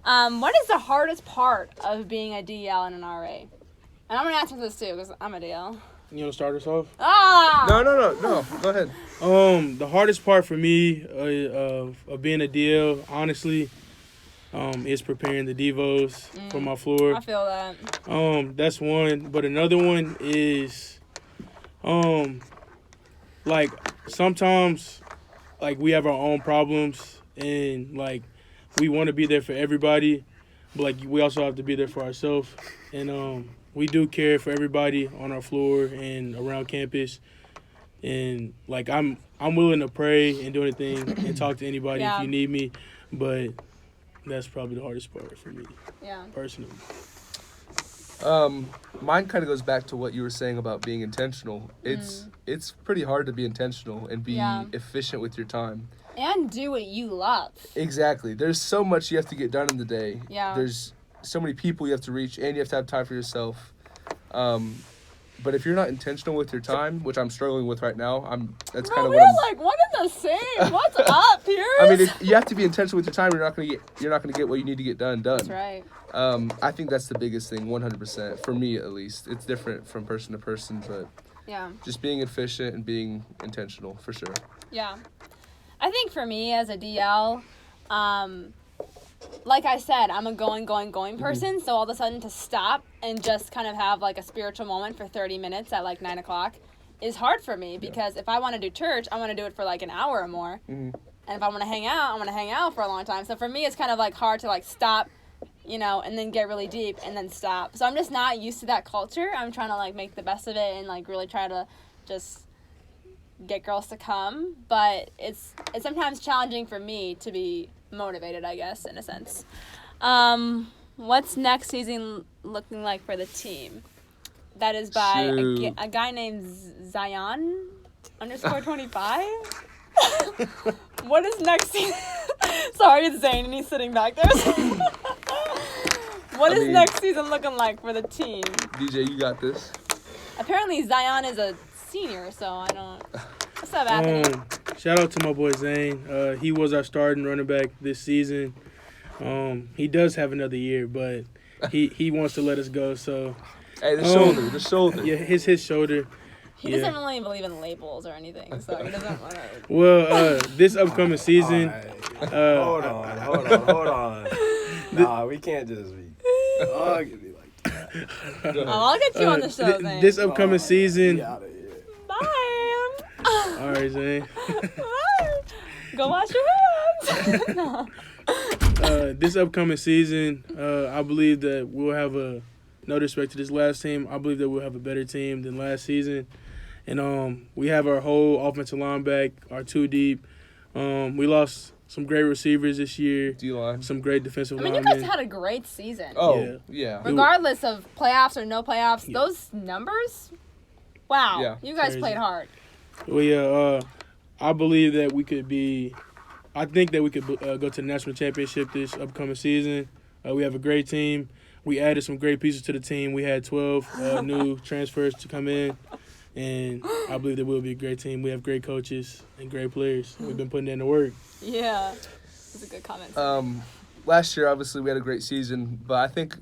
What is the hardest part of being a DL and an RA? And I'm going to answer this too, because I'm a DL. You want to start us off? Ah! No. Go ahead. The hardest part for me of being a DL, honestly, is preparing the devos for my floor. I feel that. That's one. But another one is, like, sometimes, like, we have our own problems and, like, we want to be there for everybody, but, like, we also have to be there for ourselves. And, we do care for everybody on our floor and around campus. And, like, I'm willing to pray and do anything and talk to anybody if you need me. But that's probably the hardest part for me, personally. Mine kind of goes back to what you were saying about being intentional. It's pretty hard to be intentional and be efficient with your time. And do what you love. Exactly. There's so much you have to get done in the day. Yeah. There's so many people you have to reach, and you have to have time for yourself. But if you're not intentional with your time, which I'm struggling with right now, that's kind of what I'm... like one and the same. What's up, Pierce? I mean, you have to be intentional with your time. You're not gonna get what you need to get done. That's right. I think that's the biggest thing, 100%, for me at least. It's different from person to person, but just being efficient and being intentional for sure. Yeah. I think for me as a DL, like I said, I'm a going person, so all of a sudden to stop and just kind of have like a spiritual moment for 30 minutes at like 9 o'clock is hard for me because if I want to do church, I want to do it for like an hour or more. And if I want to hang out, I want to hang out for a long time. So for me, it's kind of like hard to like stop, and then get really deep and then stop. So I'm just not used to that culture. I'm trying to like make the best of it and like really try to just get girls to come. But it's sometimes challenging for me to be motivated, I guess, in a sense. What's next season looking like for the team? That is by a guy named Zion _25. What is next season? Sorry, it's Zane and he's sitting back there. What is next season looking like for the team? DJ, you got this. Apparently Zion is a senior, so I don't... What's up, Anthony? Shout out to my boy Zane. He was our starting running back this season. He does have another year, but he wants to let us go. So, hey, the shoulder. Yeah, his shoulder. He doesn't really believe in labels or anything, so he doesn't want to. Well, this upcoming season. Right. Hold on. Nah, we can't just be ugly like that. I'll get you on the show, Zane. This upcoming season. Bye. All right, Zane. Bye. Go wash your hands. No. This upcoming season, I believe that we'll have no disrespect to this last team, I believe that we'll have a better team than last season. And we have our whole offensive line back, our two deep. We lost some great receivers this year. D-line. Some great defensive linemen. You guys had a great season. Oh, yeah. Regardless of playoffs or no playoffs, those numbers, wow, you guys played hard. Well, I believe that I think that we could go to the national championship this upcoming season. We have a great team. We added some great pieces to the team. We had 12 new transfers to come in, and I believe that we'll be a great team. We have great coaches and great players. We've been putting in the work. Yeah. That's a good comment. Last year, obviously, we had a great season, but I think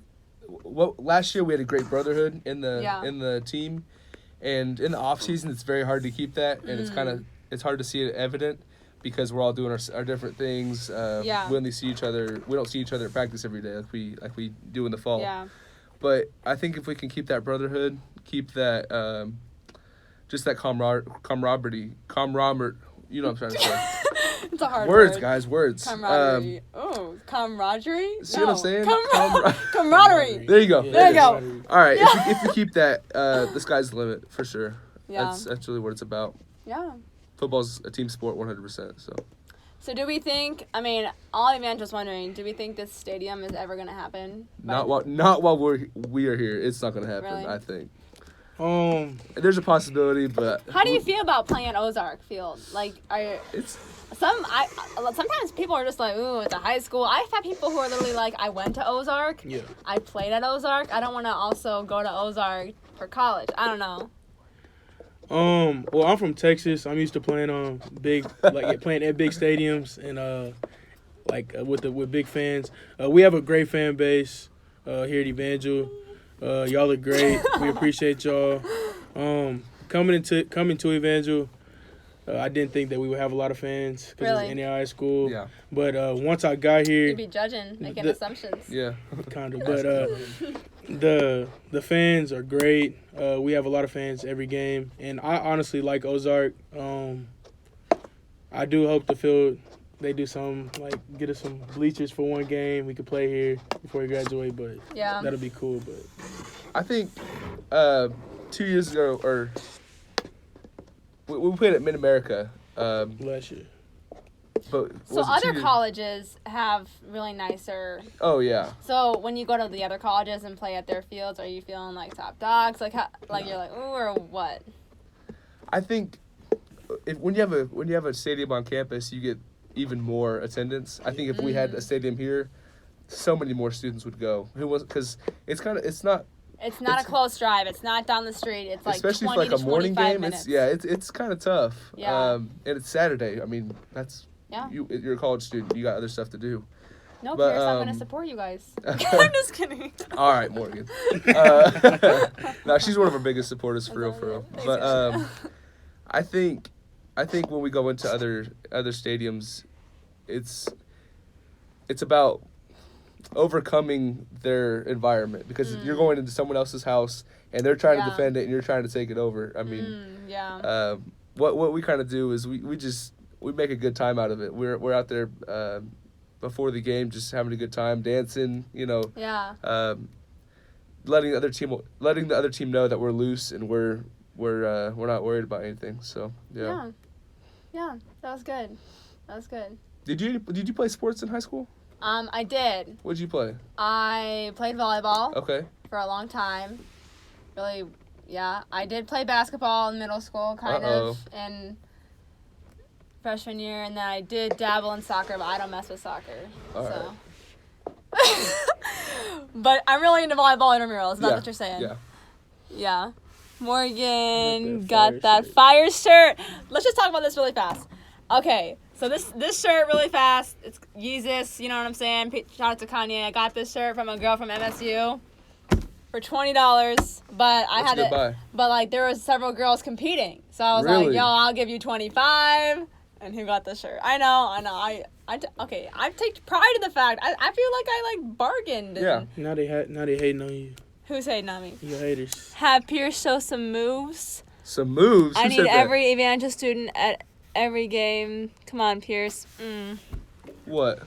last year we had a great brotherhood in the team, and in the off season, it's very hard to keep that, and it's hard to see it evident because we're all doing our different things. We only see each other. We don't see each other at practice every day like we do in the fall. Yeah. But I think if we can keep that brotherhood, keep that just that camaraderie. You know what I'm trying to say. It's a hard words, word. guys, words. Camaraderie. camaraderie? See what I'm saying? Camaraderie. There you go. There you go. All right, if we keep that, the sky's the limit for sure. Yeah. That's really what it's about. Yeah. Football's a team sport 100%. So do we think, all of just wondering, do we think this stadium is ever going to happen? Not while we are here. It's not going to happen, Really? I think. There's a possibility, but how do you feel about playing at Ozark Field? Like, sometimes people are just like, ooh, it's a high school. I've had people who are literally like, I went to Ozark. Yeah. I played at Ozark. I don't want to also go to Ozark for college. I don't know. Well, I'm from Texas. I'm used to playing on playing at big stadiums and with big fans. We have a great fan base here at Evangel. Y'all are great. We appreciate y'all. Coming to Evangel, I didn't think that we would have a lot of fans because Really? it's any high school. Yeah. But once I got here, You'd be judging, making assumptions. Yeah. kind of. But the fans are great. We have a lot of fans every game, and I honestly like Ozark. I do hope the field they do some get us some bleachers for one game. We could play here before we graduate, but that'll be cool. But I think 2 years ago, or we played at Mid America last year. But so other colleges have really nicer. Oh yeah. So when you go to the other colleges and play at their fields, are you feeling like top dogs? Like you're like, ooh, or what? I think when you have a stadium on campus, you get even more attendance. I think if we had a stadium here, so many more students would go. Because it's not a close drive. It's not down the street. It's like especially 20 for like to a morning 25 game. minutes. It's kind of tough. Yeah. And it's Saturday. I mean, that's you're a college student. You got other stuff to do. No, But, Pierce, I'm gonna support you guys. I'm just kidding. All right, Morgan. No, she's one of our biggest supporters for real. But I think when we go into other stadiums, it's about overcoming their environment because you're going into someone else's house and they're trying to defend it and you're trying to take it over. I mean, what we kind of do is we make a good time out of it. We're out there before the game, just having a good time, dancing, letting the other team know that we're loose and we're not worried about anything. So yeah, that was good. Did you play sports in high school? I did. What did you play? I played volleyball. Okay. For a long time. Really, yeah. I did play basketball in middle school, kind of, in freshman year, and then I did dabble in soccer, but I don't mess with soccer. All right. But I'm really into volleyball intramurals. That's what you're saying. Yeah. Yeah. Morgan got that fire shirt. Let's just talk about this really fast. Okay, so this shirt really fast. It's Yeezus, you know what I'm saying? Shout out to Kanye. I got this shirt from a girl from MSU for $20, but I had it. But there was several girls competing, so I was like, "Yo, I'll give you $25." And who got the shirt? I know. I take pride in the fact. I feel like I bargained. Yeah. Now they hating on you. Who's hating on me? Your haters. Have Pierce show some moves. Some moves. I need every Evangel student at every game. Come on, Pierce. What?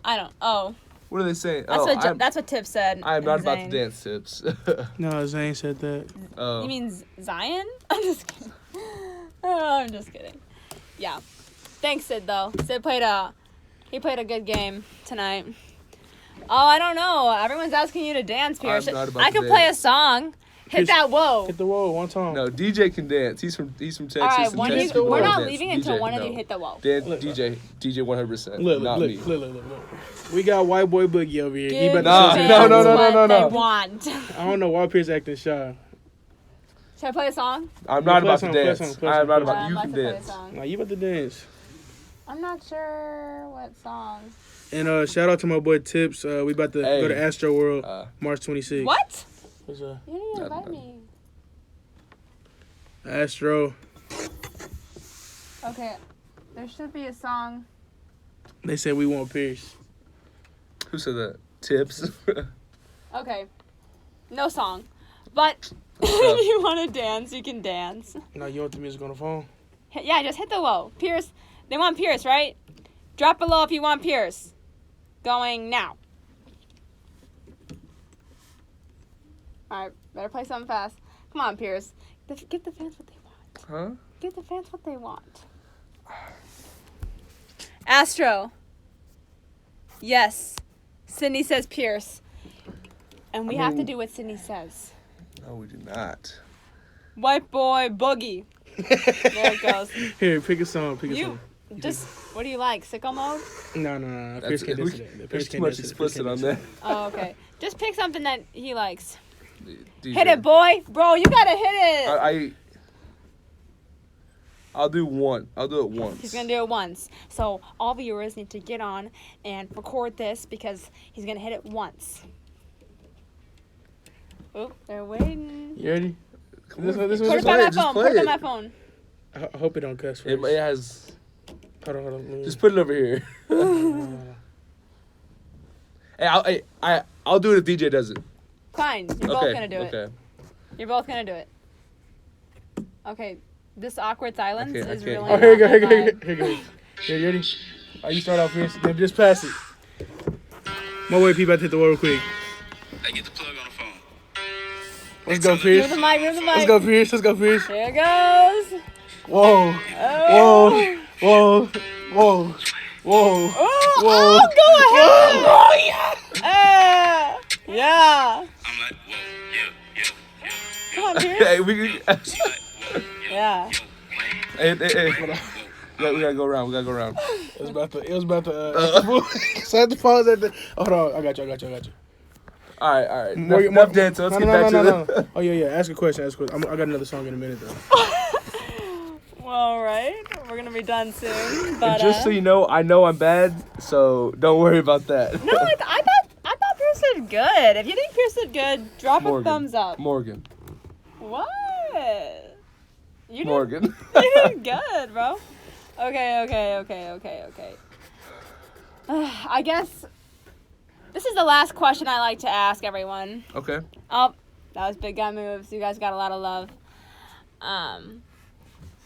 I don't. Oh. What are they saying? That's what Tips said. I am not about to dance, Tips. No, Zane said that. Oh. You mean Zion? I'm just kidding. Oh, I'm just kidding. Yeah. Thanks, Sid, though. Sid played a good game tonight. Oh, I don't know. Everyone's asking you to dance, Pierce. I'm not about I to can play a dance. song. Hit that whoa. Hit the whoa one time. No, DJ can dance. He's from Texas. All right, and one Texas of you, people we're don't not dance. leaving until DJ, one of no. you hit the whoa. DJ 100%. Look. We got white boy Boogie over here. He Give about to the say fans no. what they want. I don't know why Pierce acting shy. Should I play a song? I'm not Play about song, to play dance. song, play I'm song, not play about. I'm You about can to play a dance. song. Nah, you about to dance. I'm not sure what song. And shout out to my boy Tips. We about to go to Astro World March 26th. What? What's You didn't invite me. Astro. Okay, there should be a song. They said we want Pierce. Who said that? Tips. Okay, no song. But if you want to dance, you can dance. No, you want the music on the phone? Yeah, just hit the whoa. Pierce, they want Pierce, right? Drop below if you want Pierce. Going now. Alright, better play something fast. Come on, Pierce. Give the fans what they want. Huh? Give the fans what they want. Astro. Yes. Sydney says Pierce. And we have to do what Sydney says. No, we do not. White boy boogie. There it goes. Here, pick a song. Pick a song. Just, what do you like? Sicko mode? No. Pierce can't dance to that. There's too much explicit on that. Oh, okay. Just pick something that he likes. DJ. Hit it, boy. Bro, you gotta hit it. I'll do one. I'll do it once. He's gonna do it once. So all viewers need to get on and record this because he's gonna hit it once. Oop, they're waiting. You ready? Come This on. one, this Put one. it by my Just phone. play Put it by it. my phone. I hope it don't cuss It first. has. Hold on. Just put it over here. Hey, I'll do it if DJ does it. Fine. You're both gonna do it. You're both gonna do it. Okay. This awkward silence I is can't. really. Oh, here you go. not my vibe. Here you go. Here, you ready? You start off Pierce. Then just pass it. My boy P about to hit the wall real quick. I get the plug on the phone. Let's go, Move Pierce. the mic. Move the mic. Let's go, Pierce. Let's go, Pierce. Here it goes. Whoa. Oh. Whoa. Whoa. Whoa. Oh, go ahead. Yeah. I'm like, whoa, yeah. Come on, Pierce. Hey, we She like, whoa, Yeah. hey. We gotta go around. It was about to. So I had to pause at the. Hold on. I got you. All right. More- Enough dance. Let's get back to the. Oh, yeah. Ask a question. I got another song in a minute, though. Well, all right. We're gonna be done soon. But And just so you know, I know I'm bad, so don't worry about that. no, I thought Pierce did good. If you think Pierce did good, drop a thumbs up. Morgan. What? You did, Morgan. you did good, bro. Okay. I guess this is the last question I like to ask everyone. Okay. Oh, that was big guy moves. You guys got a lot of love.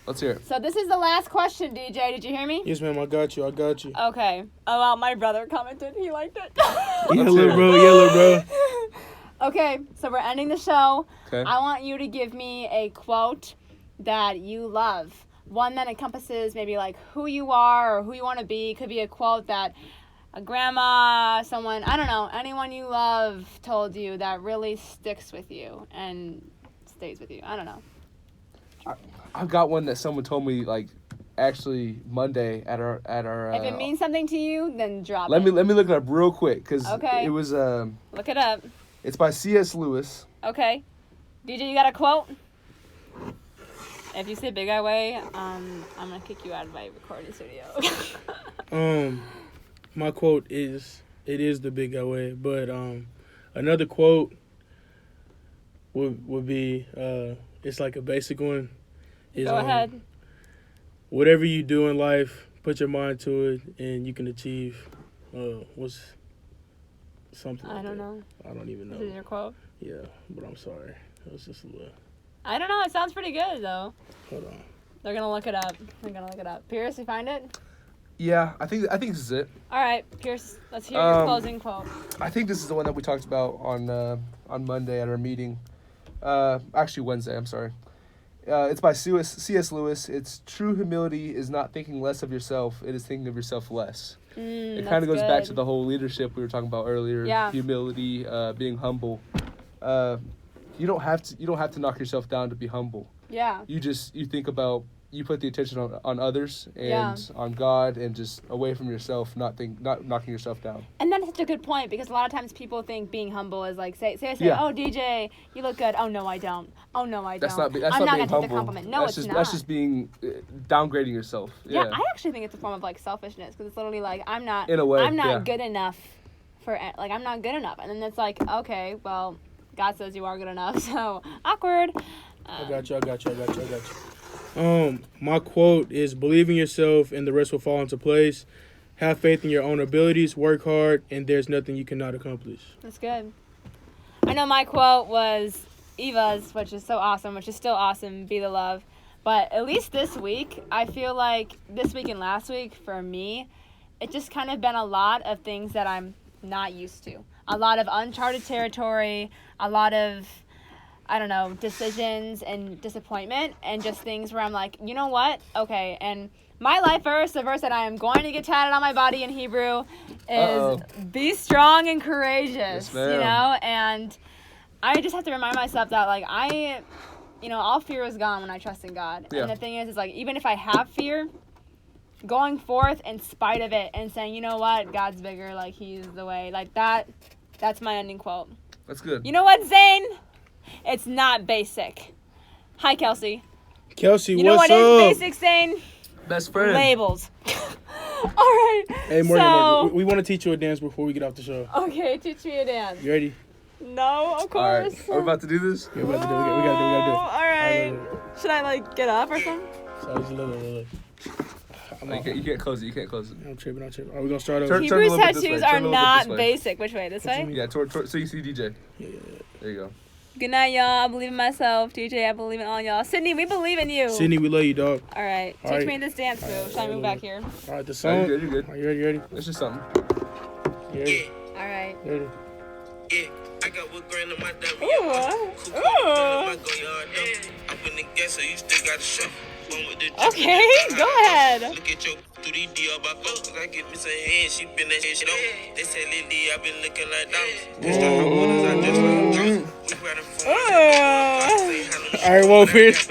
Let's hear it. So this is the last question, DJ. Did you hear me? Yes, ma'am. I got you. Okay. Oh, well, my brother commented. He liked it. Yeah, little bro. Okay, so we're ending the show. Okay. I want you to give me a quote that you love. One that encompasses maybe like who you are or who you want to be. Could be a quote that a grandma, someone, I don't know, anyone you love told you that really sticks with you and stays with you. I don't know. I've got one that someone told me like actually Monday at our. If it means something to you, then drop Let it. me look it up real quick because Okay. it was Look it up. it's by C.S. Lewis. Okay. DJ, you got a quote? If you say Big Eye Way, I'm going to kick you out of my recording studio. My quote is, it is the big guy way, but another quote would be, it's like a basic one. Is, Go ahead. Whatever you do in life, put your mind to it, and you can achieve what's something like I don't that. know. I don't even know. This is your quote? Yeah, but I'm sorry. It was just a little. I don't know. It sounds pretty good, though. Hold on. They're going to look it up. Pierce, you find it? Yeah, I think this is it. All right, Pierce, let's hear your Um, closing quote. I think this is the one that we talked about on Monday at our meeting. Actually Wednesday. I'm sorry. It's by C.S. Lewis. It's true humility is not thinking less of yourself. It is thinking of yourself less. It kind of goes back to the whole leadership we were talking about earlier. Yeah. Humility, being humble. you don't have to knock yourself down to be humble. Yeah. You think about, you put the attention on others and Yeah. on God, and just away from yourself, not knocking yourself down. And that's such a good point, because a lot of times people think being humble is like, say, Yeah. oh, DJ, you look good. Oh, no, I don't. Oh, no, I don't. That's not I'm not not being going to take humble. the compliment. No, that's it's just, not. That's just being downgrading yourself. Yeah, I actually think it's a form of like selfishness, because it's literally like, I'm not In a way, yeah. good enough for, like, I'm not good enough. And then it's like, okay, well, God says you are good enough, so awkward. I got you. My quote is, believe in yourself and the rest will fall into place. Have faith in your own abilities, work hard, and there's nothing you cannot accomplish. That's good. I know my quote was Eva's, which is so awesome, which is still awesome, be the love. But at least this week, I feel like this week and last week, for me, it just kind of been a lot of things that I'm not used to. A lot of uncharted territory, a lot of, I don't know, decisions and disappointment, and just things where I'm like, you know what? Okay, and my life verse, the verse that I am going to get tatted on my body in Hebrew, is be strong and courageous, Yes, ma'am. you know? And I just have to remind myself that, like, all fear is gone when I trust in God. Yeah. And the thing is like, even if I have fear, going forth in spite of it and saying, you know what? God's bigger, like, he's the way. Like, that's my ending quote. That's good. You know what, Zane? It's not basic. Hi, Kelsey. Kelsey, You know what's what up? is basic, Zane? Best friend. Labels. All right. Hey, Morgan, So, we want to teach you a dance before we get off the show. okay, teach me a dance. You ready? No, of All course. right. Are we about to do this? Yeah, we gotta do it. We gotta do it. All right. Look. Should I, like, get up or something? So it's a little. You can't close it. You can't close it. I'm tripping. Are we gonna start over? Turn a Hebrews little bit this tattoos way. Turn are a little bit not this way. basic. Which way? This way? Yeah, so you see DJ. Yeah. There you go. Good night, y'all. I believe in myself. DJ, I believe in all y'all. Sydney, we believe in you. Sydney, we love you, dog. All right. All Teach right. me this dance move. Should I move back here? All right, the No, song. you're good. Are you ready? It's just something. You ready? All right. You ready? Yeah, I got wood grain in my W. Ooh. My go yard though. I'm in the gas, so you still got to show. Okay, go ahead. Look at your 3D about cause I get me some head, she been that shit on. They say Lily, I been looking like dogs. This the hot waters, I just like dogs. We riding for All right, whoa, Fitz.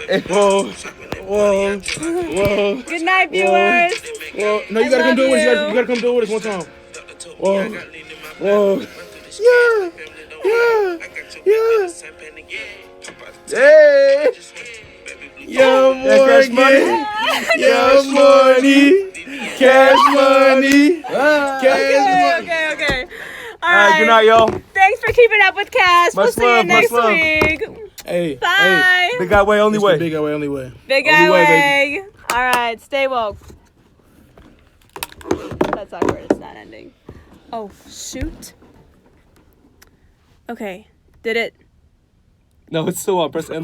Whoa. Good night, viewers. Whoa. No, you I gotta come love do it with us. you. You gotta come do it with us one time. Whoa. Whoa. Hey! Yo, Cash money. Yo, money. Cash money. Okay. All All right, good night, y'all. Thanks for keeping up with Cass. We'll Much see you love, next much love. week. Hey. Bye. Big guy way, only It's way. the big guy way, only way. Big Only guy way, way. All right, stay woke. That's awkward. It's not ending. Oh, shoot. Okay. Did it? No, it's still on. Press end.